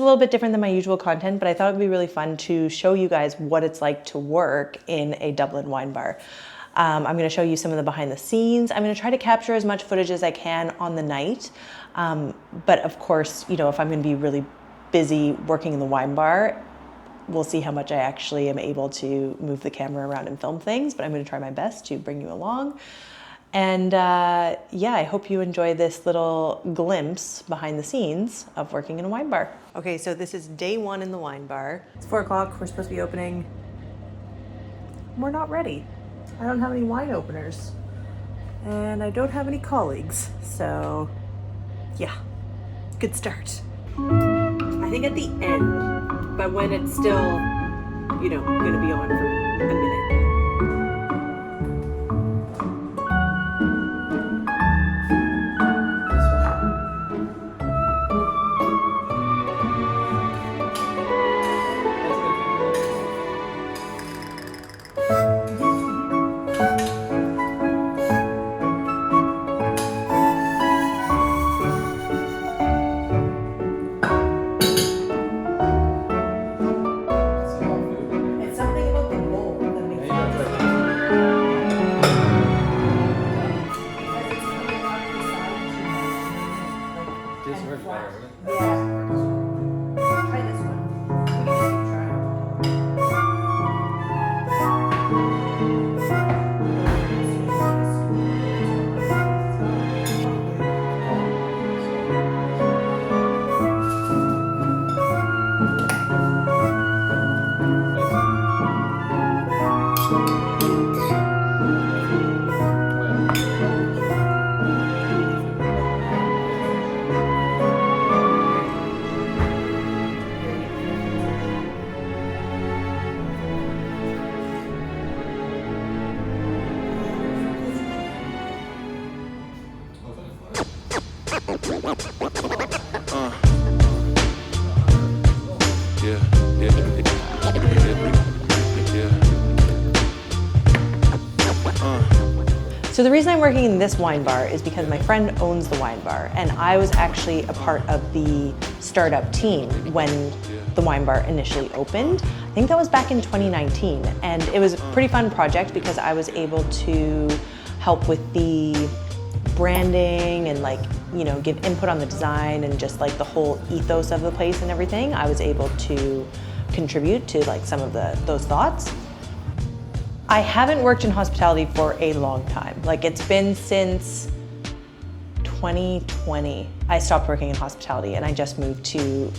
a little bit different than my usual content, but I thought it would be really fun to show you guys what it's like to work in a Dublin wine bar. I'm going to show you some of the behind the scenes. I'm going to try to capture as much footage as I can on the night. But of course, you know, if I'm going to be really busy working in the wine bar, we'll see how much I actually am able to move the camera around and film things, but I'm going to try my best to bring you along. And yeah, I hope you enjoy this little glimpse behind the scenes of working in a wine bar. Okay, so this is day one in the wine bar. It's 4 o'clock, we're supposed to be opening. We're not ready. I don't have any wine openers and I don't have any colleagues. So yeah, good start. I think at the end, but when it's still, you know, gonna be on for a minute. So the reason I'm working in this wine bar is because my friend owns the wine bar, and I was actually a part of the startup team when the wine bar initially opened. I think that was back in 2019, and it was a pretty fun project because I was able to help with the branding and, like, you know, give input on the design and just like the whole ethos of the place and everything. I was able to contribute to like some of those thoughts. I haven't worked in hospitality for a long time. Like, it's been since 2020. I stopped working in hospitality and I just moved to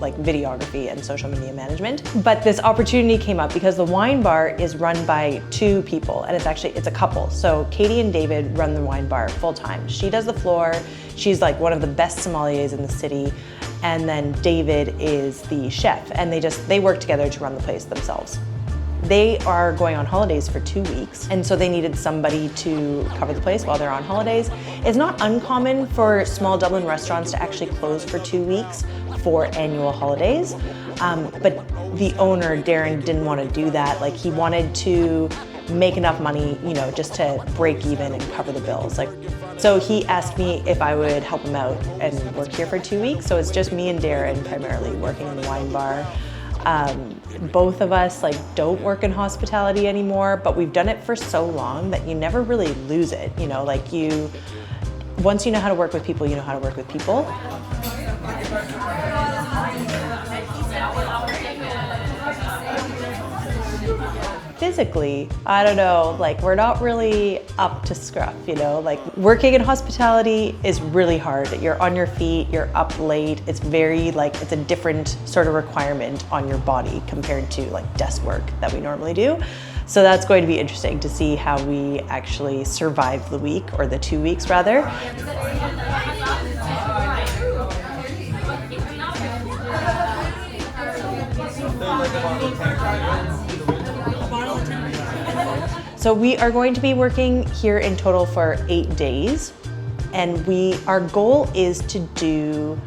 like videography and social media management. But this opportunity came up because the wine bar is run by 2 people, and it's a couple. So Katie and David run the wine bar full time. She does the floor. She's like one of the best sommeliers in the city. And then David is the chef, and they work together to run the place themselves. They are going on holidays for 2 weeks, and so they needed somebody to cover the place while they're on holidays. It's not uncommon for small Dublin restaurants to actually close for 2 weeks for annual holidays, but the owner, Darren, didn't want to do that. Like, he wanted to make enough money, you know, just to break even and cover the bills. Like, so he asked me if I would help him out and work here for 2 weeks. So it's just me and Darren primarily working in the wine bar. Both of us like don't work in hospitality anymore, but we've done it for so long that you never really lose it. You know, like once you know how to work with people, you know how to work with people. Physically, I don't know, like, we're not really up to scruff, you know? Like, working in hospitality is really hard. You're on your feet, you're up late. It's very, like, it's a different sort of requirement on your body compared to like desk work that we normally do. So that's going to be interesting to see how we actually survive the week, or the 2 weeks rather. So we are going to be working here in total for 8 days, and our goal is to do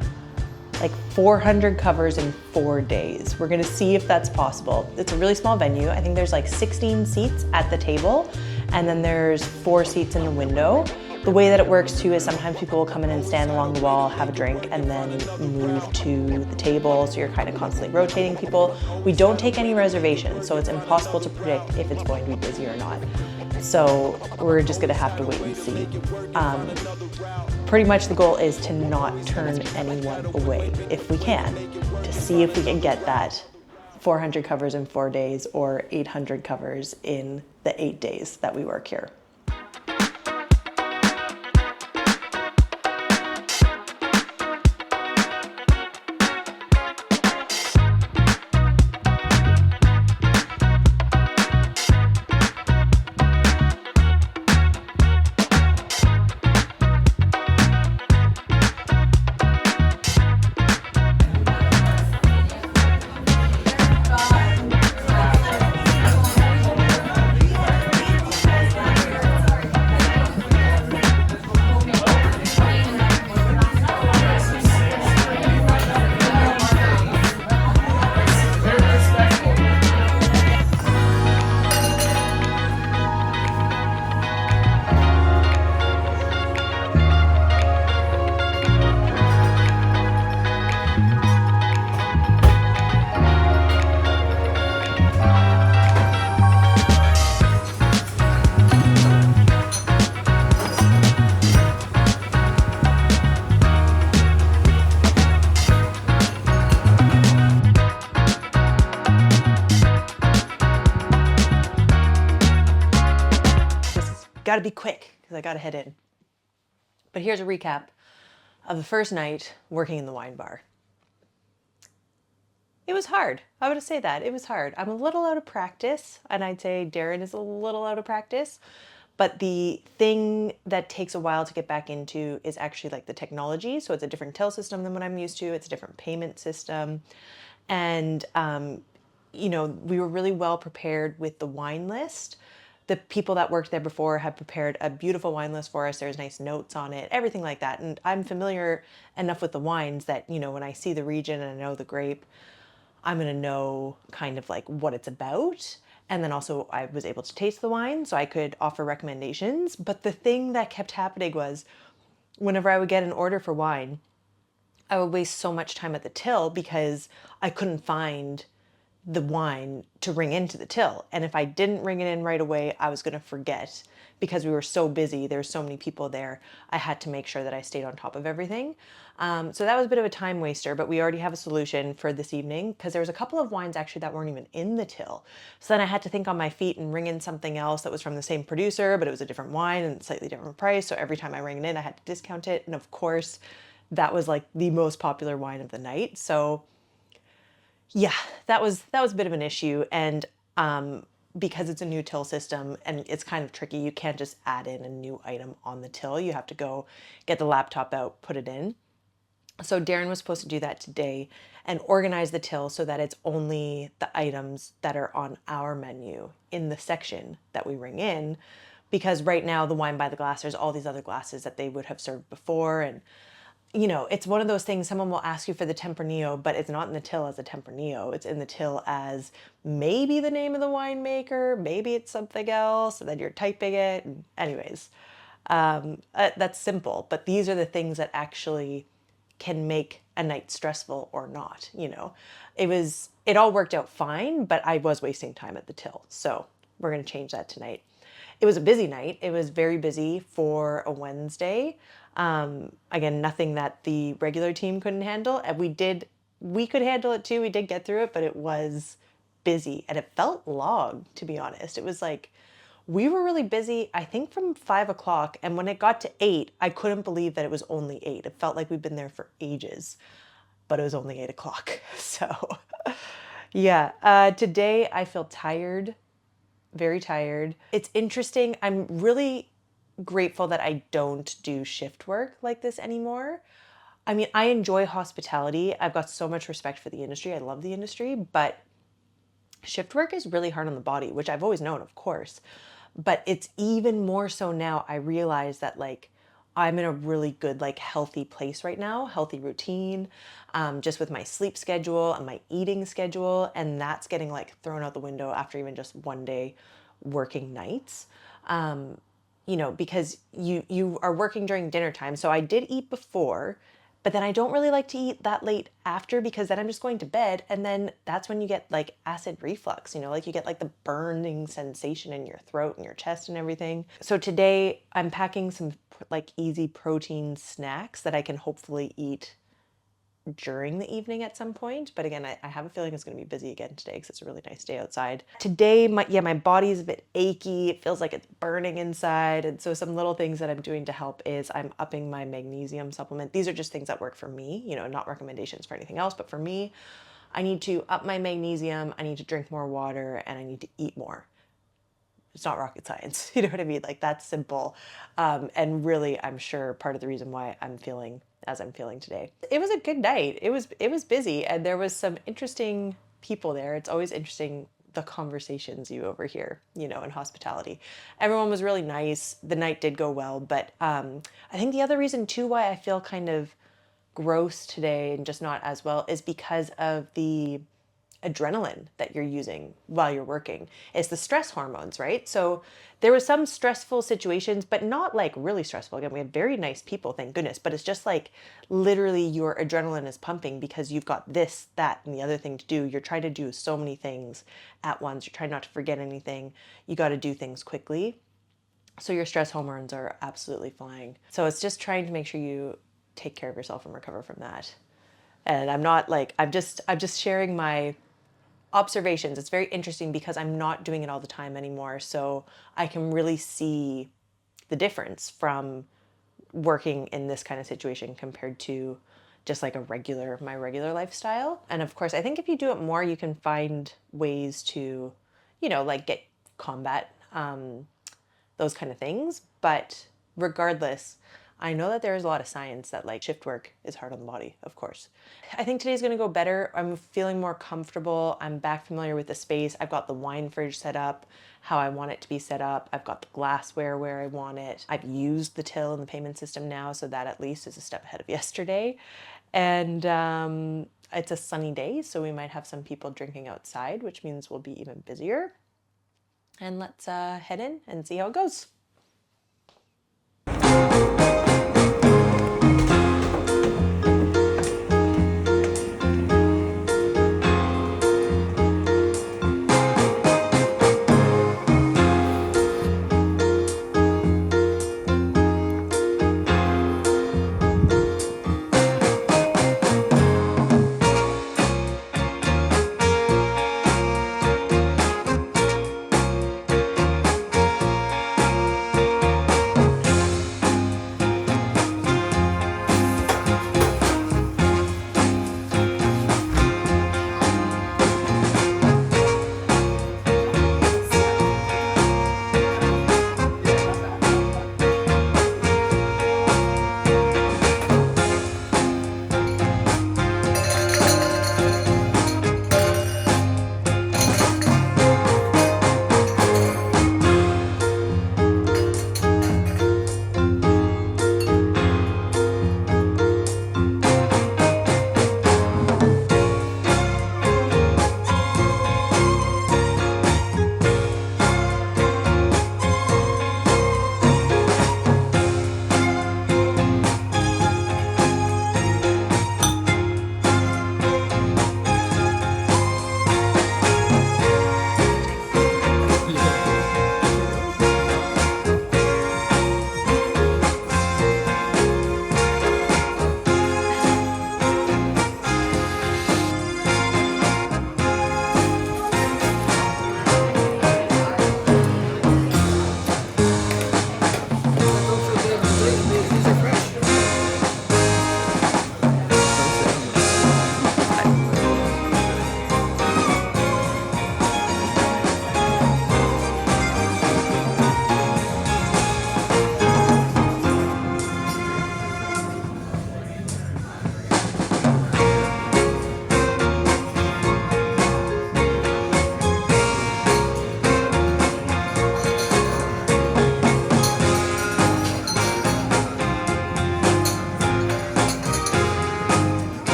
like 400 covers in 4 days. We're gonna see if that's possible. It's a really small venue. I think there's like 16 seats at the table, and then there's 4 seats in the window. The way that it works too is sometimes people will come in and stand along the wall, have a drink, and then move to the table. So you're kind of constantly rotating people. We don't take any reservations, so it's impossible to predict if it's going to be busy or not. So we're just gonna have to wait and see. Pretty much the goal is to not turn anyone away if we can, to see if we can get that 400 covers in 4 days or 800 covers in the 8 days that we work here. Got to be quick because I got to head in. But here's a recap of the first night working in the wine bar. It was hard. I would say that. It was hard. I'm a little out of practice, and I'd say Darren is a little out of practice. But the thing that takes a while to get back into is actually like the technology. So it's a different till system than what I'm used to. It's a different payment system. And, you know, we were really well prepared with the wine list. The people that worked there before had prepared a beautiful wine list for us. There's nice notes on it, everything like that. And I'm familiar enough with the wines that, you know, when I see the region and I know the grape, I'm going to know kind of like what it's about. And then also I was able to taste the wine, so I could offer recommendations. But the thing that kept happening was whenever I would get an order for wine, I would waste so much time at the till because I couldn't find the wine to ring into the till. And if I didn't ring it in right away, I was going to forget because we were so busy. There were so many people there. I had to make sure that I stayed on top of everything. So that was a bit of a time waster, but we already have a solution for this evening because there was a couple of wines actually that weren't even in the till. So then I had to think on my feet and ring in something else that was from the same producer, but it was a different wine and slightly different price. So every time I rang it in, I had to discount it. And of course, that was like the most popular wine of the night. So yeah, that was a bit of an issue. And because it's a new till system and it's kind of tricky, you can't just add in a new item on the till. You have to go get the laptop out, put it in. So Darren was supposed to do that today and organize the till so that it's only the items that are on our menu in the section that we ring in. Because right now the wine by the glass, there's all these other glasses that they would have served before. And you know, it's one of those things, someone will ask you for the Tempranillo, but it's not in the till as a Tempranillo. It's in the till as maybe the name of the winemaker, maybe it's something else, and then you're typing it. And anyways, that's simple, but these are the things that actually can make a night stressful or not, you know. It all worked out fine, but I was wasting time at the till. So we're going to change that tonight. It was a busy night. It was very busy for a Wednesday. Again, nothing that the regular team couldn't handle. And we could handle it too. We did get through it, but it was busy and it felt long, to be honest. It was like, we were really busy, I think from 5 o'clock. And when it got to 8, I couldn't believe that it was only 8. It felt like we'd been there for ages, but it was only 8 o'clock. So yeah, today I feel tired, very tired. It's interesting. I'm really grateful that I don't do shift work like this anymore. I mean, I enjoy hospitality. I've got so much respect for the industry. I love the industry, but shift work is really hard on the body, which I've always known, of course. But it's even more so now. I realize that like I'm in a really good, like healthy place right now, healthy routine, just with my sleep schedule and my eating schedule. And that's getting like thrown out the window after even just one day working nights. you know, because you are working during dinner time. So I did eat before, but then I don't really like to eat that late after because then I'm just going to bed, and then that's when you get like acid reflux, you know, like you get like the burning sensation in your throat and your chest and everything. So today I'm packing some like easy protein snacks that I can hopefully eat during the evening at some point. But again, I have a feeling it's going to be busy again today because it's a really nice day outside. Today, my body's a bit achy. It feels like it's burning inside. And so some little things that I'm doing to help is I'm upping my magnesium supplement. These are just things that work for me, you know, not recommendations for anything else. But for me, I need to up my magnesium. I need to drink more water, and I need to eat more. It's not rocket science. You know what I mean? Like, that's simple. And really, I'm sure part of the reason why I'm feeling as I'm feeling today. It was a good night. It was busy, and there was some interesting people there. It's always interesting the conversations you overhear, you know, in hospitality. Everyone was really nice. The night did go well, but I think the other reason too why I feel kind of gross today and just not as well is because of the adrenaline that you're using while you're working. It's the stress hormones, right? So there was some stressful situations, but not like really stressful. Again, we had very nice people, thank goodness, but it's just like literally your adrenaline is pumping because you've got this, that, and the other thing to do. You're trying to do so many things at once. You're trying not to forget anything. You got to do things quickly. So your stress hormones are absolutely flying. So it's just trying to make sure you take care of yourself and recover from that. And I'm not like, I'm just sharing my observations. It's very interesting because I'm not doing it all the time anymore. So I can really see the difference from working in this kind of situation compared to just like my regular lifestyle. And of course, I think if you do it more, you can find ways to, you know, like get combat those kind of things. But regardless, I know that there is a lot of science that like shift work is hard on the body, of course. I think today's gonna go better. I'm feeling more comfortable. I'm back familiar with the space. I've got the wine fridge set up how I want it to be set up. I've got the glassware where I want it. I've used the till and the payment system now, so that at least is a step ahead of yesterday. And it's a sunny day, so we might have some people drinking outside, which means we'll be even busier. And let's head in and see how it goes.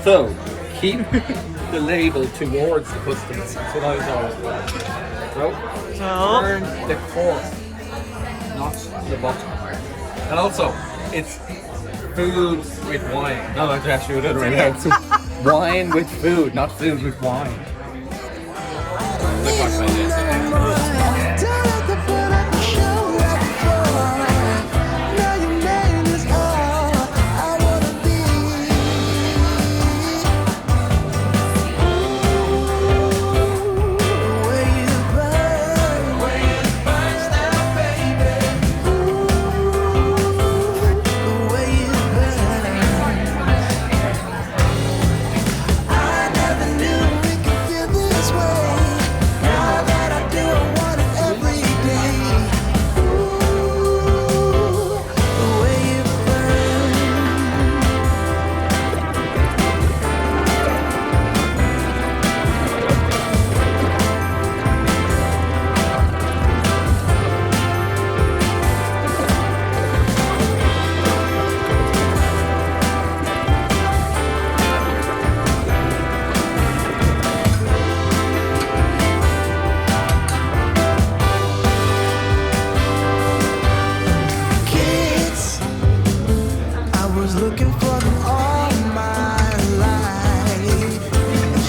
So, keep the label towards the customer. That's what I was always doing. So, turn the cork, not the bottom. And also, it's food with wine. No, I'm actually the other way around. Wine with food, not food with wine. Looking for them all my life.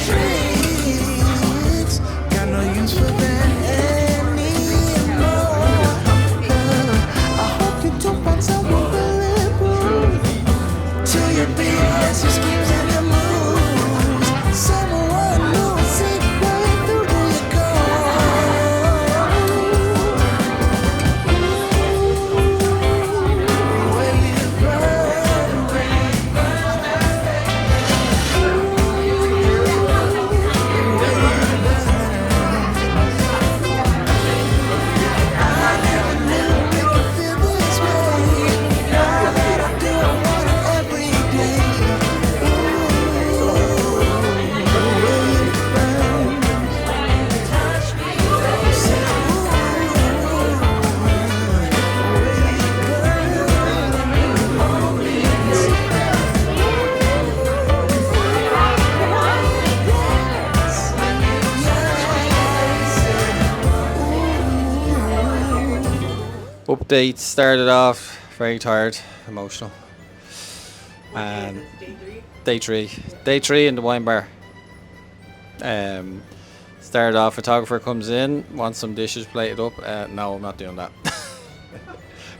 Tricks, got no use for them anymore. I hope you don't find someone believable to your BS, your schemes and your moves. Someone who'll see right through your Update started off very tired, emotional. And day three in the wine bar. Started off, photographer comes in, wants some dishes plated up. No, I'm not doing that.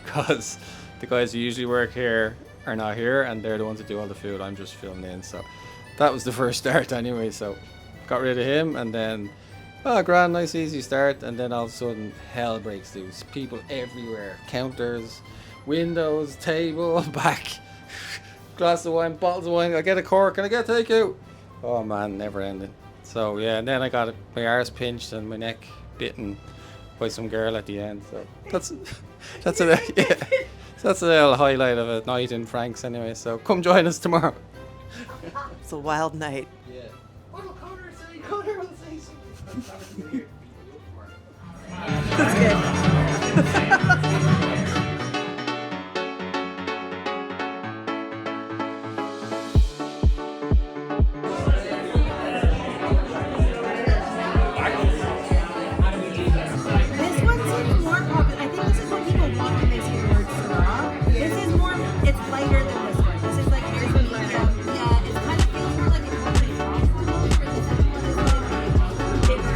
Because the guys who usually work here are not here and they're the ones that do all the food. I'm just filming in. So that was the first start anyway. So got rid of him and then grand, nice, easy start, and then all of a sudden hell breaks loose. People everywhere, counters, windows, table, back, glass of wine, bottles of wine. I get a cork and I get a takeout. Oh man, never ending. So yeah, and then I got my arse pinched and my neck bitten by some girl at the end. So that's a that's a little highlight of a night in Frank's anyway. So come join us tomorrow. It's a wild night. Yeah. Connor will say something. That's good. This one seems more popular. I think this is what people want when they see the word straw. This is more, it's lighter than this one. This is like yours is lighter. Yeah, it kind of feels more like it's really soft almost. For the second one is like bigger.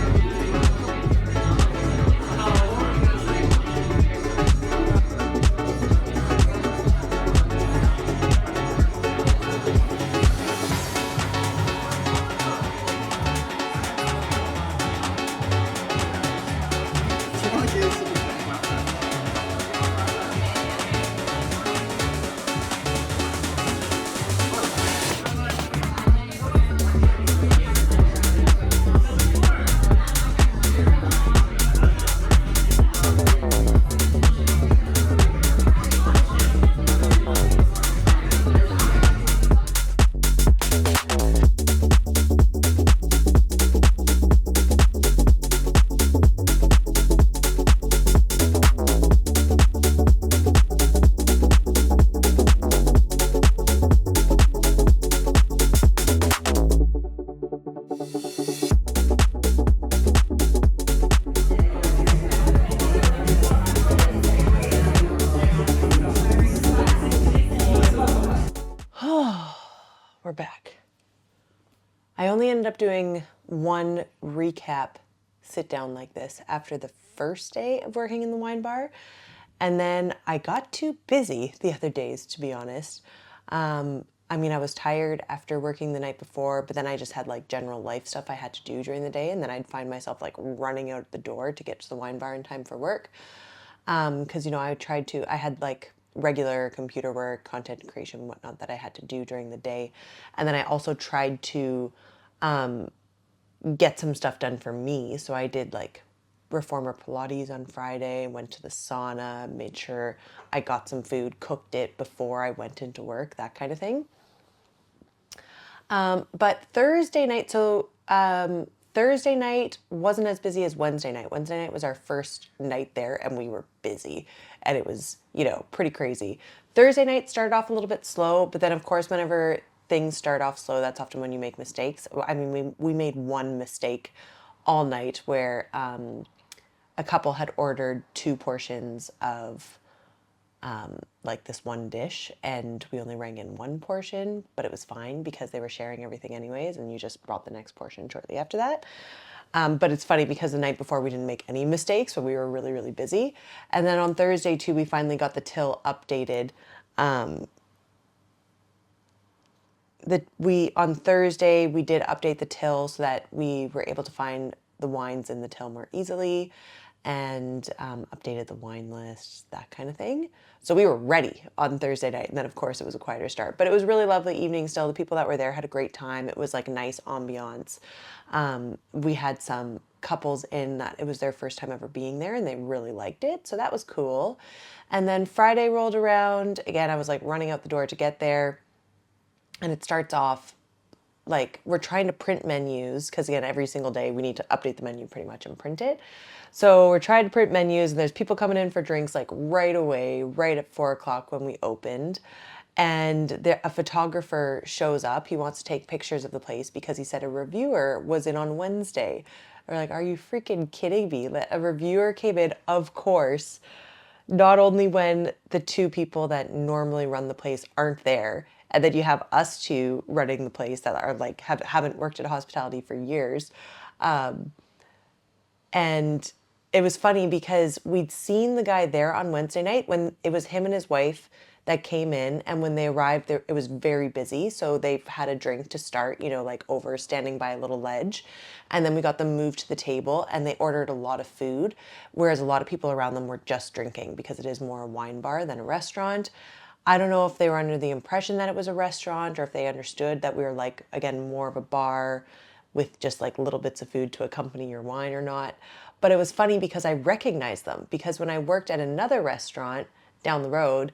we're back. I only ended up doing one recap sit down like this after the first day of working in the wine bar. And then I got too busy the other days, to be honest. I mean, I was tired after working the night before, but then I just had like general life stuff I had to do during the day. And then I'd find myself like running out the door to get to the wine bar in time for work. Because, you know, I had like regular computer work, content creation, and whatnot that I had to do during the day. And then I also tried to get some stuff done for me. So I did like reformer Pilates on Friday, went to the sauna, made sure I got some food, cooked it before I went into work, that kind of thing. But Thursday night, Thursday night wasn't as busy as Wednesday night. Wednesday night was our first night there and we were busy and it was, you know, pretty crazy. Thursday night started off a little bit slow, but then of course, whenever things start off slow, that's often when you make mistakes. I mean, we made one mistake all night where a couple had ordered 2 portions of like this one dish and we only rang in 1 portion, but it was fine because they were sharing everything anyways and you just brought the next portion shortly after that. But it's funny because the night before we didn't make any mistakes, but we were really, really busy. And then on Thursday too, we finally got the till updated. On Thursday we did update the till so that we were able to find the wines in the till more easily and updated the wine list, that kind of thing. So we were ready on Thursday night. And then of course it was a quieter start, but it was a really lovely evening still. The people that were there had a great time. It was like a nice ambiance. We had some couples in that it was their first time ever being there and they really liked it. So that was cool. And then Friday rolled around. Again, I was like running out the door to get there. And it starts off like we're trying to print menus because again, every single day we need to update the menu pretty much and print it. So we're trying to print menus and there's people coming in for drinks like right away, right at 4 o'clock when we opened. And a photographer shows up. He wants to take pictures of the place because he said a reviewer was in on Wednesday. We're like, are you freaking kidding me? A reviewer came in, of course, not only when the 2 people that normally run the place aren't there, and then you have us 2 running the place that are like haven't worked at hospitality for years. And it was funny because we'd seen the guy there on Wednesday night when it was him and his wife that came in. And when they arrived there, it was very busy. So they've had a drink to start, you know, like over standing by a little ledge. And then we got them moved to the table and they ordered a lot of food. Whereas a lot of people around them were just drinking because it is more a wine bar than a restaurant. I don't know if they were under the impression that it was a restaurant or if they understood that we were like, again, more of a bar with just like little bits of food to accompany your wine or not. But it was funny because I recognized them because when I worked at another restaurant down the road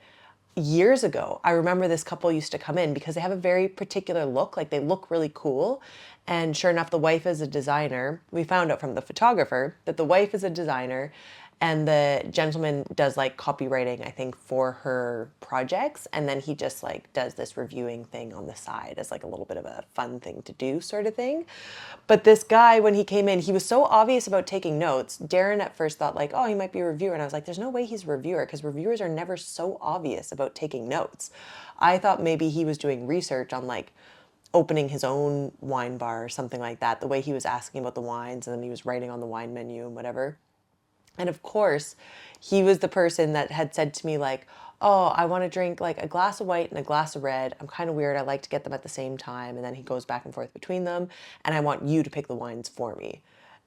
years ago, I remember this couple used to come in because they have a very particular look, like they look really cool. And sure enough, the wife is a designer. We found out from the photographer that the wife is a designer and the gentleman does like copywriting, I think, for her projects. And then he just like does this reviewing thing on the side as like a little bit of a fun thing to do sort of thing. But this guy, when he came in, he was so obvious about taking notes. Darren at first thought like, oh, he might be a reviewer. And I was like, there's no way he's a reviewer because reviewers are never so obvious about taking notes. I thought maybe he was doing research on like opening his own wine bar or something like that, the way he was asking about the wines and then he was writing on the wine menu and whatever. And of course, he was the person that had said to me like, oh, I want to drink like a glass of white and a glass of red. I'm kind of weird. I like to get them at the same time. And then he goes back and forth between them. And I want you to pick the wines for me.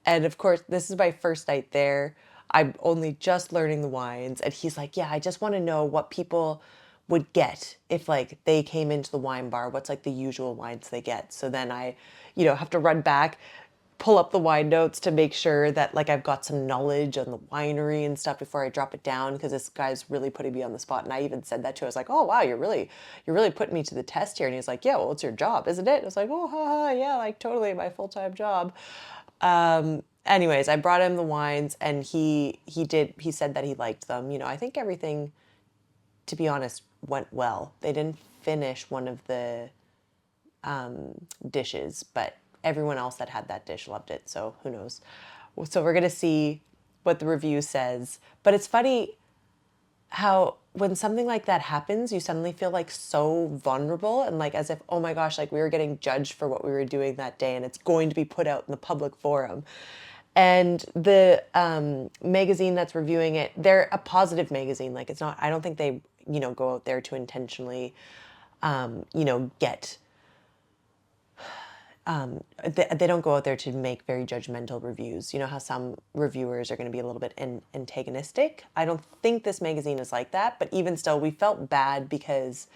And of course, this is my first night there. I'm only just learning the wines. And he's like, yeah, I just want to know what people would get if like they came into the wine bar. What's like the usual wines they get? So then I, you know, have to run back, pull up the wine notes to make sure that like I've got some knowledge on the winery and stuff before I drop it down because this guy's really putting me on the spot. And I even said that to him. I was like, oh wow, you're really putting me to the test here. And he's like, yeah, well, it's your job, isn't it? And I was like, oh haha, yeah, like totally my full-time job. Anyways, I brought him the wines and he said that he liked them. You know, I think everything, to be honest, went well. They didn't finish one of the dishes, but everyone else that had that dish loved it. So who knows? So we're going to see what the review says. But it's funny. how when something like that happens, you suddenly feel like so vulnerable and like as if, oh my gosh, like we were getting judged for what we were doing that day and it's going to be put out in the public forum. And the magazine that's reviewing it, they're a positive magazine. Like it's not, I don't think they, go out there to intentionally, get they don't go out there to make very judgmental reviews. You know how some reviewers are going to be a little bit antagonistic? I don't think this magazine is like that, but even still, we felt bad because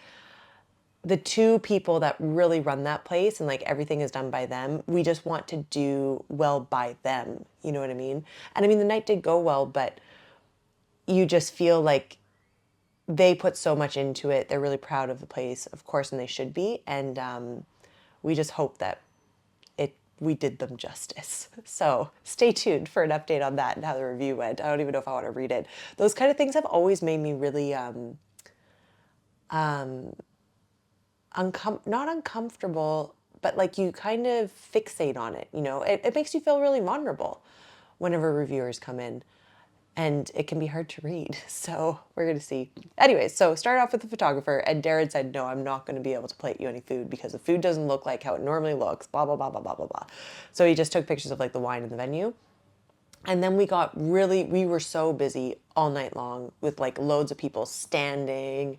the two people that really run that place and like everything is done by them, we just want to do well by them. You know what I mean? And I mean, the night did go well, but you just feel like they put so much into it. They're really proud of the place, of course, and they should be. And we just hope that we did them justice. So stay tuned for an update on that and how the review went. I don't even know if I want to read it. Those kind of things have always made me really not uncomfortable, but like you kind of fixate on it. It makes you feel really vulnerable whenever reviewers come in. And it can be hard to read. So we're going to see. Anyway, so start off with the photographer. And Darren said, no, I'm not going to be able to plate you any food because the food doesn't look like how it normally looks, blah, blah, blah, blah, blah, blah, blah. So he just took pictures of like the wine in the venue. And then we were so busy all night long with like loads of people standing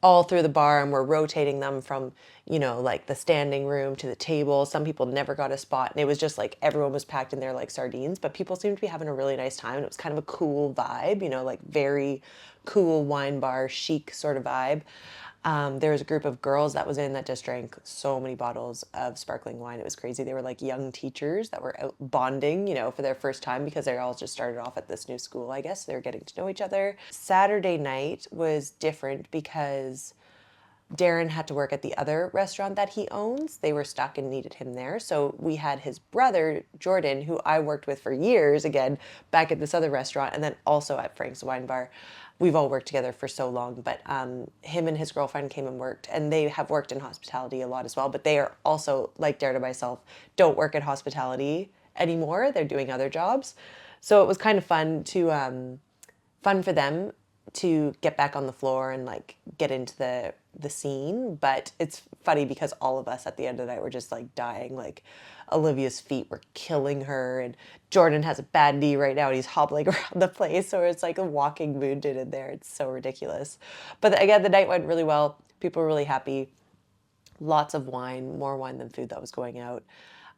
all through the bar and we're rotating them from, like the standing room to the table. Some people never got a spot and it was just like everyone was packed in there like sardines, but people seemed to be having a really nice time. And it was kind of a cool vibe, like very cool wine bar, chic sort of vibe. There was a group of girls that was in that just drank so many bottles of sparkling wine. It was crazy. They were like young teachers that were out bonding, for their first time because they all just started off at this new school, I guess. They were getting to know each other. Saturday night was different because Darren had to work at the other restaurant that he owns. They were stuck and needed him there. So we had his brother, Jordan, who I worked with for years, again, back at this other restaurant, and then also at Frank's Wine Bar. We've all worked together for so long, but him and his girlfriend came and worked, and they have worked in hospitality a lot as well, but they are also, like Darren and myself, don't work in hospitality anymore. They're doing other jobs. So it was kind of fun for them to get back on the floor and like get into the scene. But it's funny because all of us at the end of the night were just like dying. Like Olivia's feet were killing her and Jordan has a bad knee right now and he's hobbling around the place. So it's like a walking wounded in there. It's so ridiculous. But again, the night went really well. People were really happy. Lots of wine, more wine than food that was going out.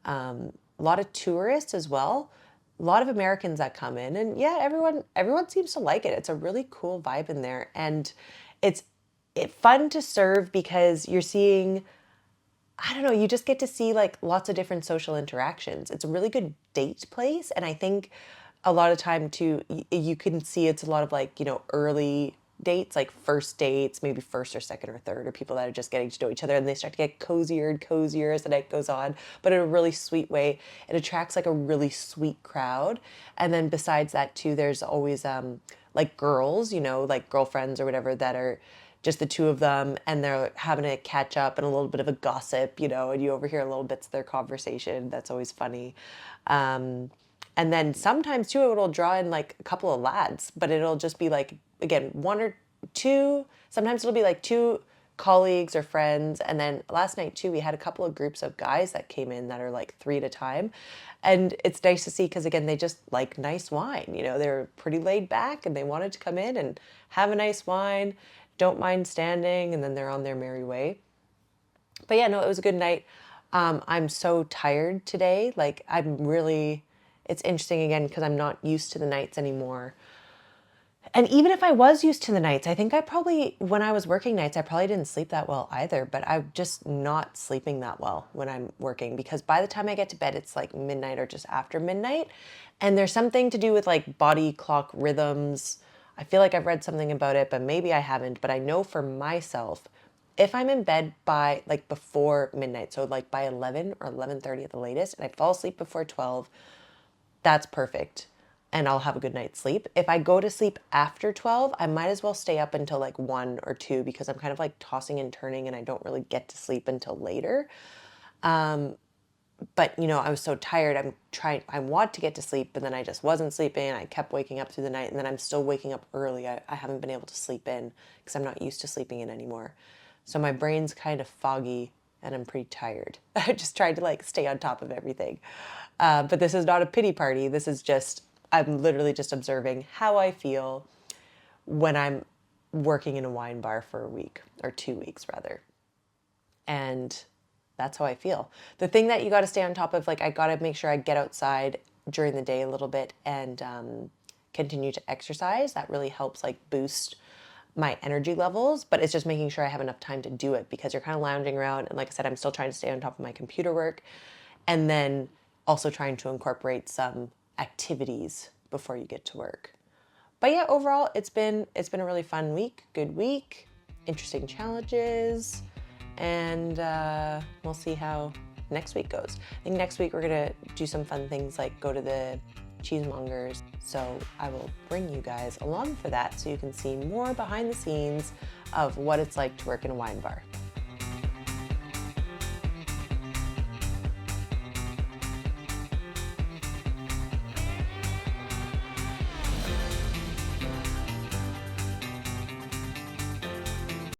A lot of tourists as well. A lot of Americans that come in, and yeah, everyone seems to like it. It's a really cool vibe in there, and it's fun to serve because you're seeing, I don't know, you just get to see like lots of different social interactions. It's a really good date place, and I think a lot of time too, you can see it's a lot of like, early dates, like first dates, maybe first or second or third, or people that are just getting to know each other and they start to get cozier and cozier as the night goes on, but in a really sweet way. It attracts like a really sweet crowd. And then besides that too, there's always like girls, like girlfriends or whatever that are just the two of them and they're having a catch up and a little bit of a gossip, and you overhear little bits of their conversation. That's always funny. And then sometimes too, it'll draw in like a couple of lads, but it'll just be like, again, one or two, sometimes it'll be like two colleagues or friends. And then last night too, we had a couple of groups of guys that came in that are like 3 at a time. And it's nice to see because again, they just like nice wine, they're pretty laid back and they wanted to come in and have a nice wine, don't mind standing, and then they're on their merry way. But yeah, no, it was a good night. I'm so tired today. Like it's interesting again because I'm not used to the nights anymore. And even if I was used to the nights, I think when I was working nights, I probably didn't sleep that well either, but I'm just not sleeping that well when I'm working because by the time I get to bed, it's like midnight or just after midnight. And there's something to do with like body clock rhythms. I feel like I've read something about it, but maybe I haven't. But I know for myself, if I'm in bed by like before midnight, so like by 11 or 11:30 at the latest, and I fall asleep before 12, that's perfect. And I'll have a good night's sleep. If I go to sleep after 12, I might as well stay up until like 1 or 2 because I'm kind of like tossing and turning and I don't really get to sleep until later. But you know, I was so tired. I want to get to sleep, but then I just wasn't sleeping. I kept waking up through the night, and then I'm still waking up early. I haven't been able to sleep in because I'm not used to sleeping in anymore. So my brain's kind of foggy and I'm pretty tired. I just tried to like stay on top of everything. But this is not a pity party. This is just, I'm literally just observing how I feel when I'm working in a wine bar for a week, or 2 weeks rather. And that's how I feel. The thing that you got to stay on top of, like I got to make sure I get outside during the day a little bit and continue to exercise. That really helps like boost my energy levels, but it's just making sure I have enough time to do it because you're kind of lounging around. And like I said, I'm still trying to stay on top of my computer work and then also trying to incorporate some activities before you get to work. But yeah, overall, it's been a really fun week, good week, interesting challenges. And we'll see how next week goes. I think next week we're gonna do some fun things like go to the cheesemongers. So I will bring you guys along for that so you can see more behind the scenes of what it's like to work in a wine bar.